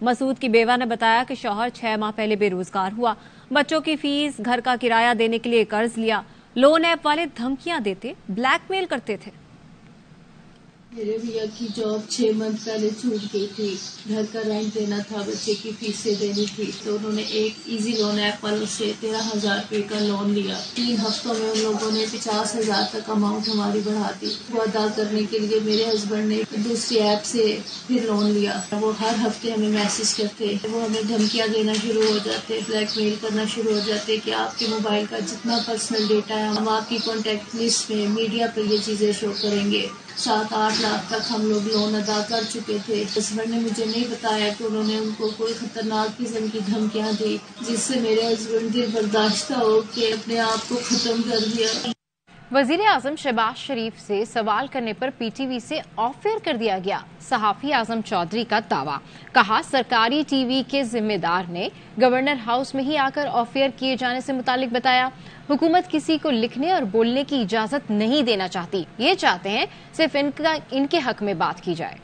مسعود کی بیوہ نے بتایا کہ شوہر 6 ماہ پہلے بے روزگار ہوا، بچوں کی فیس، گھر کا کرایہ دینے کے لیے قرض لیا۔ لون ایپ والے دھمکیاں دیتے، بلیک میل کرتے تھے۔ میرے بھیا کی جاب 6 منتھ پہلے چھوٹ گئی تھی، گھر کا رینٹ دینا تھا، بچے کی فیسیں دینی تھی، تو انہوں نے ایک ایزی لون ایپ والوں سے 13,000 روپے کا لون لیا۔ 3 ہفتوں میں ان لوگوں نے 50,000 تک اماؤنٹ ہماری بڑھا دی۔ وہ ادا کرنے کے لیے میرے ہسبینڈ نے دوسری ایپ سے پھر لون لیا۔ وہ ہر ہفتے ہمیں میسج کرتے، وہ ہمیں دھمکیاں دینا شروع ہو جاتے، بلیک میل کرنا شروع ہو جاتے کہ آپ کے موبائل کا جتنا پرسنل ڈیٹا ہے ہم آپ کی کانٹیکٹ لسٹ میں میڈیا پر یہ چیزیں شو کریں گے۔ 7-8 لاکھ تک ہم لوگ لون ادا کر چکے تھے۔ ہسبینڈ نے مجھے نہیں بتایا کہ انہوں نے ان کو کوئی خطرناک قسم کی دھمکیاں دی، جس سے میرے ہسبینڈ دل برداشتہ ہو کے اپنے آپ کو ختم کر دیا۔ وزیر اعظم شہباز شریف سے سوال کرنے پر پی ٹی وی سے آف ایئر کر دیا گیا۔ صحافی اعظم چودھری کا دعویٰ، کہا سرکاری ٹی وی کے ذمہ دار نے گورنر ہاؤس میں ہی آ کر آف ایئر کیے جانے سے متعلق بتایا، حکومت کسی کو لکھنے اور بولنے کی اجازت نہیں دینا چاہتی، یہ چاہتے ہیں صرف ان کے حق میں بات کی جائے۔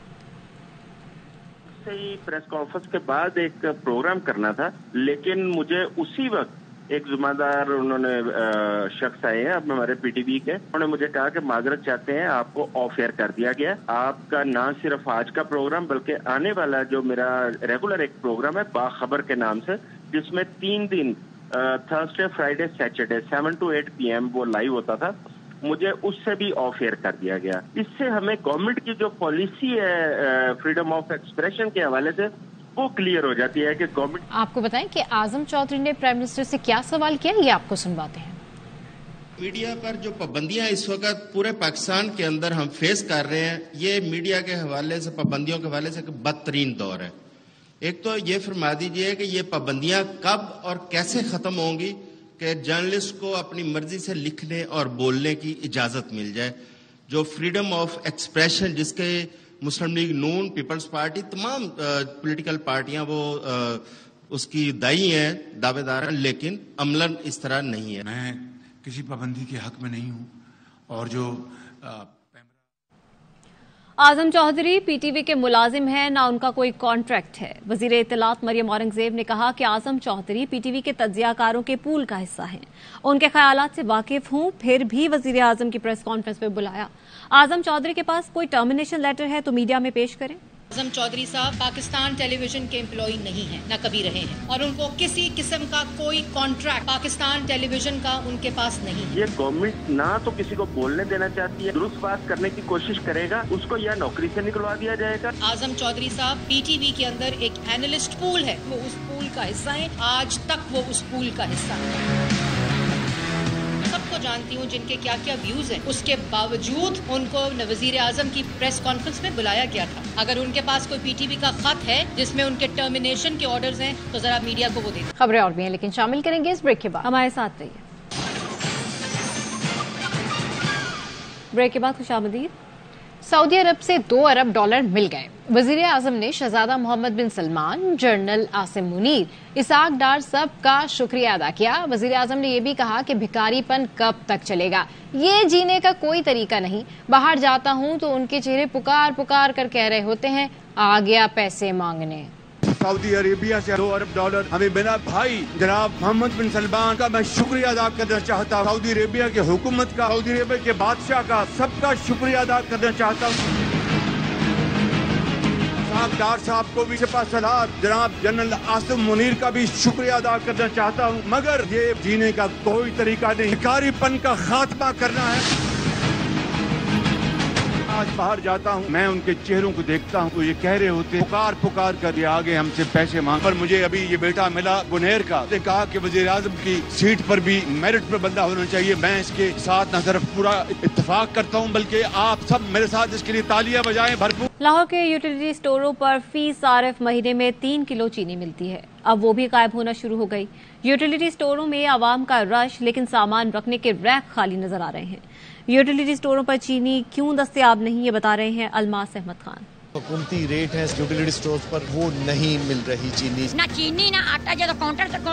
پریس کانفرنس کے بعد ایک پروگرام کرنا تھا، لیکن مجھے اسی وقت ایک ذمہ دار انہوں نے شخص آئے ہیں اب ہمارے پی ٹی وی کے، انہوں نے مجھے کہا کہ معذرت چاہتے ہیں، آپ کو آف ایئر کر دیا گیا، آپ کا نہ صرف آج کا پروگرام بلکہ آنے والا جو میرا ریگولر ایک پروگرام ہے باخبر کے نام سے، جس میں 3 دن Thursday, Friday, Saturday 7 to 8 PM وہ لائیو ہوتا تھا، مجھے اس سے بھی آف ایئر کر دیا گیا۔ اس سے ہمیں گورنمنٹ کی جو پالیسی ہے فریڈم آف ایکسپریشن کے حوالے سے وہ کلیئر ہو جاتی ہے کہ گورنمنٹ۔ آپ کو بتائیں کہ اعظم چودھری نے پرائم منسٹر سے کیا سوال کیا، یہ آپ کو سنواتے ہیں۔ میڈیا پر جو پابندیاں اس وقت پورے پاکستان کے اندر ہم فیس کر رہے ہیں، یہ میڈیا کے حوالے سے، پابندیوں کے حوالے سے ایک بدترین دور ہے۔ ایک تو یہ فرما دیجئے کہ یہ پابندیاں کب اور کیسے ختم ہوں گی کہ جرنلسٹ کو اپنی مرضی سے لکھنے اور بولنے کی اجازت مل جائے۔ جو فریڈم آف ایکسپریشن جس کے مسلم لیگ نون، پیپلز پارٹی، تمام پولیٹیکل پارٹیاں وہ اس کی دائی ہیں، دعوے دار ہیں، لیکن عملاً اس طرح نہیں ہے۔ میں کسی پابندی کے حق میں نہیں ہوں، اور جو اعظم چودھری پی ٹی وی کے ملازم ہیں، نہ ان کا کوئی کانٹریکٹ ہے۔ وزیر اطلاعات مریم اورنگزیب نے کہا کہ اعظم چودھری پی ٹی وی کے تجزیہ کاروں کے پول کا حصہ ہیں، ان کے خیالات سے واقف ہوں، پھر بھی وزیر اعظم کی پریس کانفرنس میں بلایا۔ اعظم چودھری کے پاس کوئی ٹرمینیشن لیٹر ہے تو میڈیا میں پیش کریں۔ اعظم چودھری صاحب پاکستان ٹیلی ویژن کے امپلائی نہیں ہیں، نہ کبھی رہے ہیں، اور ان کو کسی قسم کا کوئی کانٹریکٹ پاکستان ٹیلی ویژن کا ان کے پاس نہیں۔ یہ گورنمنٹ نہ تو کسی کو بولنے دینا چاہتی ہے، درست بات کرنے کی کوشش کرے گا اس کو یا نوکری سے نکلوا دیا جائے گا۔ اعظم چودھری صاحب پی ٹی وی کے اندر ایک اینالسٹ پول ہے، وہ اس پول کا حصہ ہیں، آج تک وہ اس پول کا حصہ ہیں۔ سب کو جانتی ہوں جن کے کیا کیا ویوز ہیں، اس کے باوجود ان کو وزیر اعظم کی پریس کانفرنس میں بلایا گیا تھا۔ اگر ان کے پاس کوئی پی ٹی وی کا خط ہے جس میں ان کے ٹرمینیشن کے آرڈرز ہیں تو ذرا میڈیا کو وہ دے دیں۔ خبریں اور بھی ہیں لیکن شامل کریں گے اس بریک کے بعد، ہمارے ساتھ رہیے۔ بریک کے بعد خوش آمدید۔ سعودی عرب سے $2 ارب مل گئے۔ وزیر اعظم نے شہزادہ محمد بن سلمان، جنرل عاصم منیر، اسحاق ڈار سب کا شکریہ ادا کیا۔ وزیر اعظم نے یہ بھی کہا کہ بھکاری پن کب تک چلے گا، یہ جینے کا کوئی طریقہ نہیں۔ باہر جاتا ہوں تو ان کے چہرے پکار پکار کر کہہ رہے ہوتے ہیں آ گیا پیسے مانگنے۔ سعودی عربیہ سے $2 ارب ہمیں میرا بھائی جناب محمد بن سلمان کا میں شکریہ ادا کرنا چاہتا ہوں، سعودی عربیہ کی حکومت کا، سعودی عربیہ کے بادشاہ کا، سب کا شکریہ ادا کرنا چاہتا ہوں۔ ڈار صاحب کو بھی سپاہ سالار جناب جنرل عاصم منیر کا بھی شکریہ ادا کرنا چاہتا ہوں، مگر یہ جینے کا کوئی طریقہ نہیں، بھکاری پن کا خاتمہ کرنا ہے۔ آج باہر جاتا ہوں میں ان کے چہروں کو دیکھتا ہوں تو یہ کہہ رہے ہوتے پکار پکار کر یہ آگے ہم سے پیسے مانگ، پر مجھے ابھی یہ بیٹا ملا گنیر کا، نے کہا کہ وزیر اعظم کی سیٹ پر بھی میرٹ پر بندہ ہونا چاہیے۔ میں اس کے ساتھ نہ صرف پورا اتفاق کرتا ہوں بلکہ آپ سب میرے ساتھ اس کے لیے تالیاں بجائیں بھرپور۔ لاہور کے یوٹیلیٹی اسٹوروں پر فی صارف مہینے میں 3 کلو چینی ملتی ہے، اب وہ بھی غائب ہونا شروع ہو گئی۔ یوٹیلیٹی اسٹوروں میں عوام کا رش، لیکن سامان رکھنے کے ریک خالی نظر آ رہے ہیں۔ یوٹیلیٹی اسٹوروں پر چینی کیوں دستیاب نہیں، یہ بتا رہے ہیں الماس احمد خان۔ حکومتی ریٹ ہے یوٹیلیٹی اسٹورز پر، وہ نہیں مل رہی چینی، نہ چینی نہ آٹا، جب کاؤنٹر تک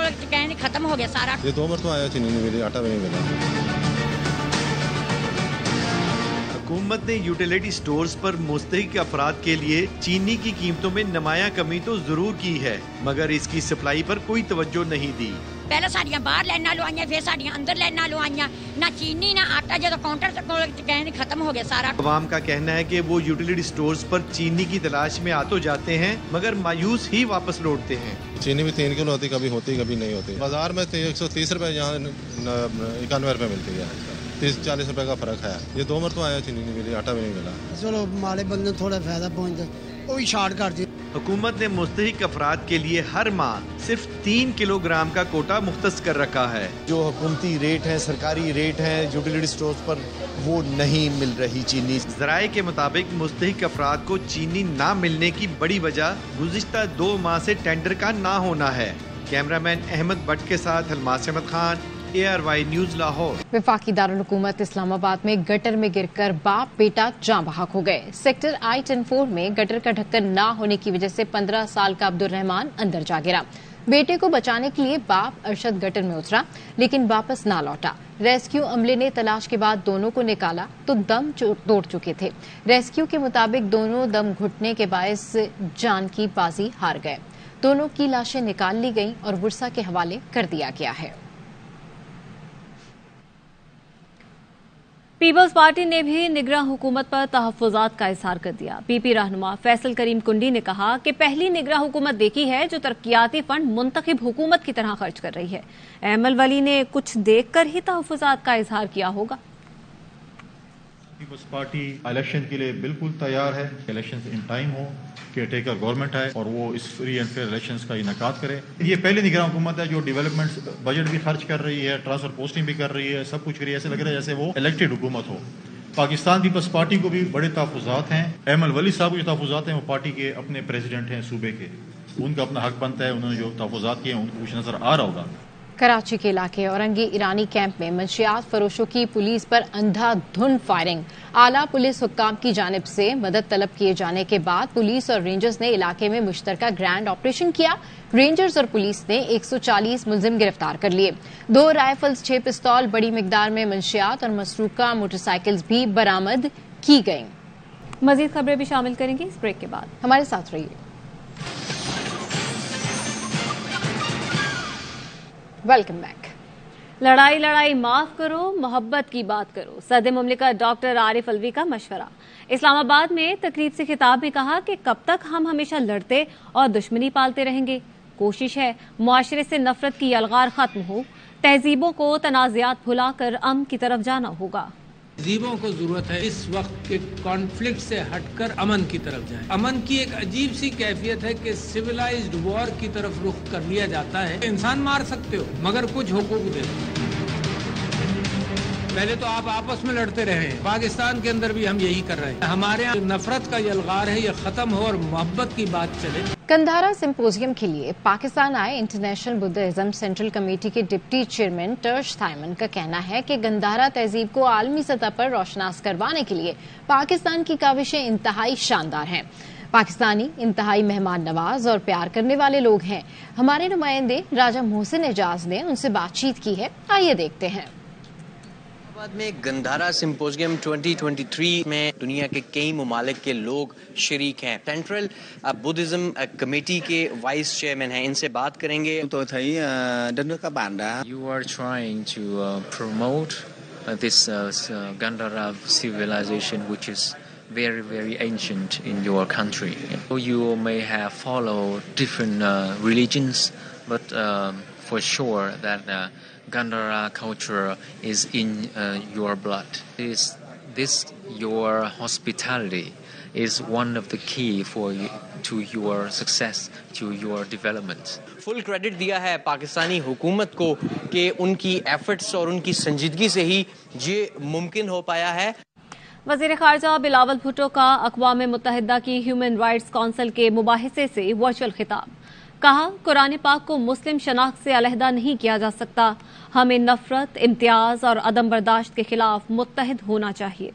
ختم ہو گیا سارا۔ یہ 2 بار تو آیا چینی نہیں ملی، آٹا بھی نہیں ملا۔ حکومت نے یوٹیلیٹی سٹورز پر مستحق افراد کے لیے چینی کی قیمتوں میں نمایاں کمی تو ضرور کی ہے، مگر اس کی سپلائی پر کوئی توجہ نہیں دی۔ پہلے ساڑیاں باہر لینا لوائیاں، پھر ساڑیاں اندر لینا لوائیاں، نہ چینی نہ آٹا، جب کاؤنٹر سے کہنے ختم ہو گیا سارا۔ عوام کا کہنا ہے کہ وہ یوٹیلیٹی سٹورز پر چینی کی تلاش میں آ تو جاتے ہیں مگر مایوس ہی واپس لوٹتے ہیں۔ چینی بھی 3 کلو ہوتی، کبھی ہوتی کبھی نہیں ہوتی۔ بازار میں 130 روپے، یہاں 91 روپے ملتی ہے، 30-40 روپے کا فرق ہے۔ یہ 2 مرتبہ آیا، چینی نہیں ملی، آٹا بھی نہیں ملا۔ چلو مالے بندے تھوڑا فائدہ پہنچتا، وہی شارٹ کر دی۔ حکومت نے مستحق افراد کے لیے ہر ماہ صرف 3 کلو گرام کا کوٹا مختص کر رکھا ہے۔ جو حکومتی ریٹ ہے، سرکاری ریٹ ہے یوٹیلیٹی سٹورز پر، وہ نہیں مل رہی چینی۔ ذرائع کے مطابق مستحق افراد کو چینی نہ ملنے کی بڑی وجہ گزشتہ 2 ماہ سے ٹینڈر کا نہ ہونا ہے۔ کیمرامین احمد بٹ کے ساتھ الماس احمد خان، ARY نیوز لاہور۔ وفاقی دارالحکومت اسلام آباد میں گٹر میں گر کر باپ بیٹا جاں بحق ہو گئے۔ سیکٹر I-10-4 میں گٹر کا ڈھکن نہ ہونے کی وجہ سے 15 سال کا عبد الرحمان اندر جا گرا۔ بیٹے کو بچانے کے لیے باپ ارشد گٹر میں اترا لیکن واپس نہ لوٹا۔ ریسکیو عملے نے تلاش کے بعد دونوں کو نکالا تو دم توڑ چکے تھے۔ ریسکیو کے مطابق دونوں دم گھٹنے کے باعث جان کی بازی ہار گئے۔ دونوں کی لاشیں نکال لی گئیں اور ورثہ کے حوالے کر دیا گیا ہے۔ پیپلز پارٹی نے بھی نگراں حکومت پر تحفظات کا اظہار کر دیا۔ پی پی رہنما فیصل کریم کنڈی نے کہا کہ پہلی نگراں حکومت دیکھی ہے جو ترقیاتی فنڈ منتخب حکومت کی طرح خرچ کر رہی ہے۔ ایمل ولی نے کچھ دیکھ کر ہی تحفظات کا اظہار کیا ہوگا۔ پیپلز پارٹی الیکشن کے لیے بالکل تیار ہے۔ Election in time who, care taker government ہے اور وہ اس فری اینڈ فیئر الیکشنز کا انعقاد کرے۔ یہ پہلی نگراں حکومت ہے جو ڈیولپمنٹ بجٹ بھی خرچ کر رہی ہے، ٹرانسفر پوسٹنگ بھی کر رہی ہے، سب کچھ کر رہی ہے۔ ایسے لگ رہا ہے جیسے وہ الیکٹڈ حکومت ہو۔ پاکستان پیپلز پارٹی کو بھی بڑے تحفظات ہیں۔ ایمل ولی صاحب کو جو تحفظات ہیں وہ پارٹی کے اپنے پریزیڈنٹ ہیں صوبے کے، ان کا اپنا حق بنتا ہے، انہوں نے جو تحفظات کیے ہیں ان کو کچھ نظر آ رہا ہوگا۔ کراچی کے علاقے اورنگی ایرانی کیمپ میں منشیات فروشوں کی پولیس پر اندھا دھند فائرنگ۔ اعلیٰ پولیس حکام کی جانب سے مدد طلب کیے جانے کے بعد پولیس اور رینجرز نے علاقے میں مشترکہ گرینڈ آپریشن کیا۔ رینجرز اور پولیس نے 140 ملزم گرفتار کر لیے۔ 2 رائفلز، 6 پستول، بڑی مقدار میں منشیات اور مسروقہ موٹر سائیکلز بھی برآمد کی گئیں۔ مزید خبریں بھی شامل کریں گے اس بریک کے بعد، ہمارے ساتھ رہیے۔ Welcome back. لڑائی لڑائی معاف کرو، محبت کی بات کرو، صدر مملکت ڈاکٹر عارف الوی کا مشورہ۔ اسلام آباد میں تقریب سے خطاب میں کہا کہ کب تک ہم ہمیشہ لڑتے اور دشمنی پالتے رہیں گے۔ کوشش ہے معاشرے سے نفرت کی یلغار ختم ہو، تہذیبوں کو تنازعات بھلا کر امن کی طرف جانا ہوگا۔ تہذیبوں کو ضرورت ہے اس وقت کے کانفلکٹ سے ہٹ کر امن کی طرف جائیں۔ امن کی ایک عجیب سی کیفیت ہے کہ سویلائزڈ وار کی طرف رخ کر لیا جاتا ہے۔ انسان مار سکتے ہو مگر کچھ حقوق دے دو۔ پہلے تو آپ آپس میں لڑتے رہے ہیں، پاکستان کے اندر بھی ہم یہی کر رہے ہیں۔ ہمارے یہاں نفرت کا یلغار ہے، یہ ختم ہو اور محبت کی بات چلے۔ گندھارا سمپوزیم کے لیے پاکستان آئے انٹرنیشنل بدھزم سینٹرل کمیٹی کے ڈپٹی چیئرمین ٹرش تھائمن کا کہنا ہے کہ گندھارا تہذیب کو عالمی سطح پر روشناس کروانے کے لیے پاکستان کی کاوشیں انتہائی شاندار ہیں۔ پاکستانی انتہائی مہمان نواز اور پیار کرنے والے لوگ ہیں۔ ہمارے نمائندے راجہ محسن اعجاز نے ان سے بات چیت کی ہے، آئیے دیکھتے ہیں۔ میں گندھارا سمپوزیم 2023 میں دنیا کے کئی ممالک کے لوگ شریک ہیں۔ سینٹرل بدھزم کمیٹی کے وائس چیئرمین ہیں، ان سے بات کریں گے۔ You are trying to promote this Gandhara civilization which is very, very ancient in your country. You may have followed different religions, but for sure that Gandhara culture is in your blood. This your hospitality is one of the key to your success, to your development. Full credit دیا ہے پاکستانی حکومت کو کہ ان کی efforts اور ان کی سنجیدگی سے ہی یہ ممکن ہو پایا ہے۔ وزیر خارجہ بلاول بھٹو کا اقوام متحدہ کی ہیومن رائٹس کونسل کے مباحثے سے ورچوئل خطاب۔ کہا قرآن پاک کو مسلم شناخت سے علیحدہ نہیں کیا جا سکتا، ہمیں نفرت، امتیاز اور عدم برداشت کے خلاف متحد ہونا چاہیے۔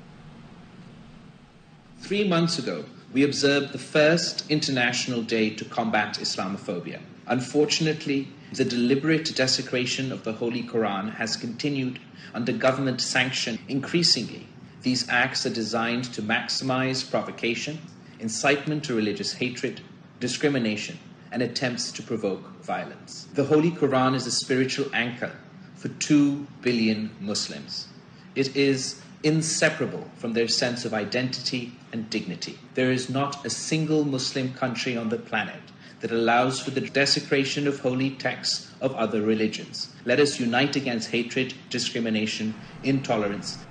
3 months ago, we observed the first International Day to Combat Islamophobia. Unfortunately, the deliberate desecration of the Holy Quran has continued under government sanction increasingly. These acts are designed to maximize provocation, incitement to religious hatred, discrimination, and attempts to provoke violence. The Holy Quran is a spiritual anchor for 2 billion Muslims. It is inseparable from their sense of identity and dignity. There is not a single Muslim country on the planet that allows for the desecration of holy texts of other religions. Let us unite against hatred, discrimination, intolerance.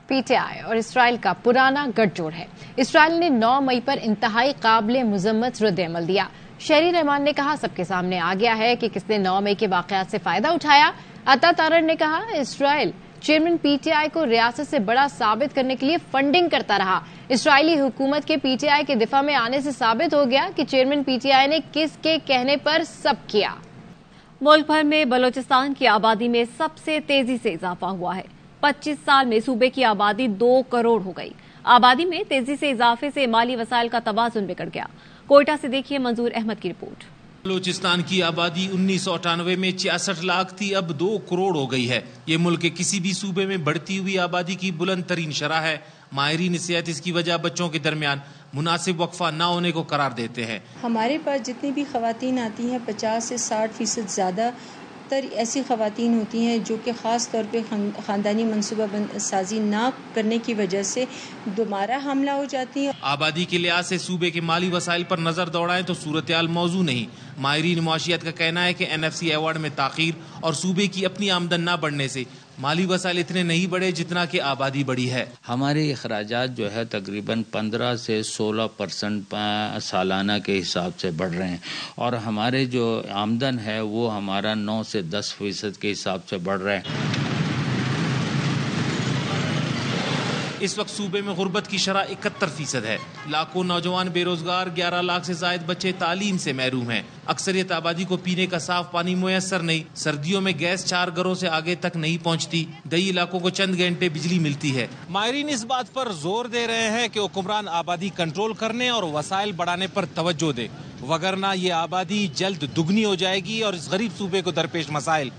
PTI اور اسرائیل کا پرانا گٹھ جوڑ ہے. اسرائیل نے 9 مئی پر انتہائی قابل مذمت رد عمل دیا. شہری رحمان نے کہا سب کے سامنے آ گیا ہے کہ کس نے 9 مئی کے واقعات سے فائدہ اٹھایا. عطا تارڑ نے کہا اسرائیل چیئرمین پی ٹی آئی کو ریاست سے بڑا ثابت کرنے کے لیے فنڈنگ کرتا رہا. اسرائیلی حکومت کے پی ٹی آئی کے دفاع میں آنے سے ثابت ہو گیا کہ چیئرمین پی ٹی آئی نے کس کے کہنے پر سب کیا. ملک بھر میں بلوچستان کی آبادی میں سب سے تیزی سے اضافہ ہوا ہے. 25 سال میں صوبے کی آبادی 2 کروڑ ہو گئی. آبادی میں تیزی سے اضافے سے مالی وسائل کا توازن بگڑ گیا. کوئٹہ سے دیکھیے منظور احمد کی رپورٹ. بلوچستان کی آبادی 1998 میں 66 لاکھ تھی، اب 2 کروڑ ہو گئی ہے. یہ ملک کے کسی بھی صوبے میں بڑھتی ہوئی آبادی کی بلند ترین شرح ہے. ماہرین صحت اس کی وجہ بچوں کے درمیان مناسب وقفہ نہ ہونے کو قرار دیتے ہیں. ہمارے پاس جتنی بھی خواتین آتی ہیں 50 سے 60% زیادہ تر ایسی خواتین ہوتی ہیں جو کہ خاص طور پہ خاندانی منصوبہ سازی نہ کرنے کی وجہ سے دوبارہ حاملہ ہو جاتی ہیں. آبادی کے لحاظ سے صوبے کے مالی وسائل پر نظر دوڑائیں تو صورتحال موزوں نہیں. ماہرین معاشیات کا کہنا ہے کہ NFC ایوارڈ میں تاخیر اور صوبے کی اپنی آمدن نہ بڑھنے سے مالی وسائل اتنے نہیں بڑھے جتنا کہ آبادی بڑھی ہے. ہمارے اخراجات جو ہے تقریباً 15 سے 16% سالانہ کے حساب سے بڑھ رہے ہیں اور ہمارے جو آمدن ہے وہ ہمارا 9 سے 10% کے حساب سے بڑھ رہے ہیں. اس وقت صوبے میں غربت کی شرح 71% ہے. لاکھوں نوجوان بے روزگار، 11 لاکھ سے زائد بچے تعلیم سے محروم ہیں. اکثریت آبادی کو پینے کا صاف پانی میسر نہیں. سردیوں میں گیس 4 گھروں سے آگے تک نہیں پہنچتی. دیہی علاقوں کو چند گھنٹے بجلی ملتی ہے. ماہرین اس بات پر زور دے رہے ہیں کہ حکمران آبادی کنٹرول کرنے اور وسائل بڑھانے پر توجہ دے، وگرنہ یہ آبادی جلد دگنی ہو جائے گی اور اس غریب صوبے کو درپیش مسائل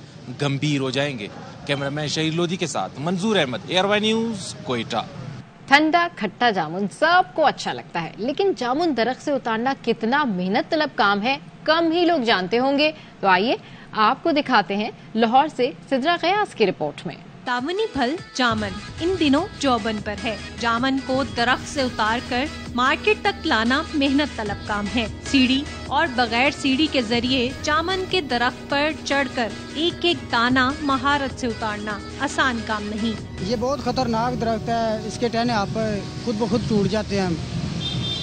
گمبھیر ہو جائیں گے. کیمرہ مین شہیر لودھی کے ساتھ منظور احمد، ARY نیوز، کوئٹہ. ٹھنڈا کھٹا جامن سب کو اچھا لگتا ہے، لیکن جامن درخت سے اتارنا کتنا محنت طلب کام ہے کم ہی لوگ جانتے ہوں گے. تو آئیے آپ کو دکھاتے ہیں لاہور سے سدرا غیاس کی رپورٹ میں. دامنی پھل جامن ان دنوں جوبن پر ہے. جامن کو درخت سے اتار کر مارکیٹ تک لانا محنت طلب کام ہے. سیڑھی اور بغیر سیڑھی کے ذریعے جامن کے درخت پر چڑھ کر ایک ایک دانہ مہارت سے اتارنا آسان کام نہیں. یہ بہت خطرناک درخت ہے، اس کے ٹہنے آپ خود بخود ٹوٹ جاتے ہیں.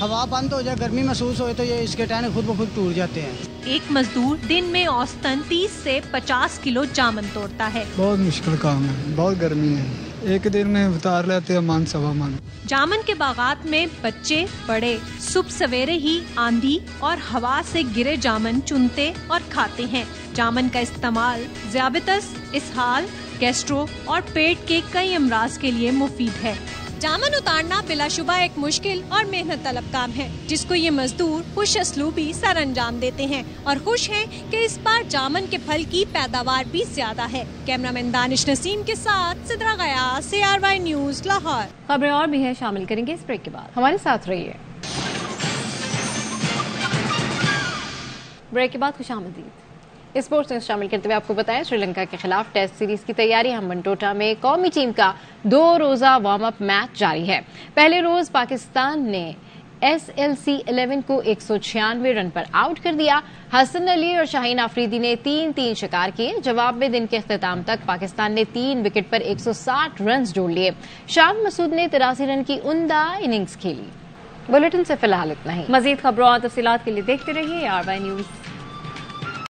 ہوا بند ہو جائے، گرمی محسوس ہوئے تو یہ اس کے ٹہنے خود بخود ٹوٹ جاتے ہیں. ایک مزدور دن میں اوسطاً 30 سے 50 کلو جامن توڑتا ہے. بہت مشکل کام ہے، بہت گرمی ہے، ایک دن میں اتار لیتے ہیں 1 سوا من. جامن کے باغات میں بچے بڑے صبح سویرے ہی آندھی اور ہوا سے گرے جامن چنتے اور کھاتے ہیں. جامن کا استعمال ذیابیطس، اسہال، گیسٹرو اور پیٹ کے کئی امراض کے لیے مفید ہے. جامن اتارنا بلا شبہ ایک مشکل اور محنت طلب کام ہے جس کو یہ مزدور خوش اسلوبی سر انجام دیتے ہیں اور خوش ہیں کہ اس بار جامن کے پھل کی پیداوار بھی زیادہ ہے. کیمرہ مین دانش نسیم کے ساتھ سدرا غیاس، ARY نیوز، لاہور. خبریں اور بھی ہیں، شامل کریں گے اس بریک کے بعد. ہمارے ساتھ رہیے. بریک کے بعد خوش آمدید. اسپورٹس نیوز شامل کرتے ہوئے آپ کو بتائیں سری لنکا کے خلاف ٹیسٹ سیریز کی تیاری ہمبنٹوٹا میں قومی ٹیم کا 2 روزہ وارم اپ میچ جاری ہے. پہلے روز پاکستان نے SLC 11 کو 196 رن پر آؤٹ کر دیا. حسن علی اور شاہین آفریدی نے 3 شکار کیے. جواب میں دن کے اختتام تک پاکستان نے 3 وکٹ پر 160 رنز جوڑ لیے. شاہ مسعود نے 83 رن کی عمدہ اننگز کھیلی. بلیٹن سے فی الحال اتنا ہی. مزید خبروں اور تفصیلات کے لیے دیکھتے رہیے ARY نیوز.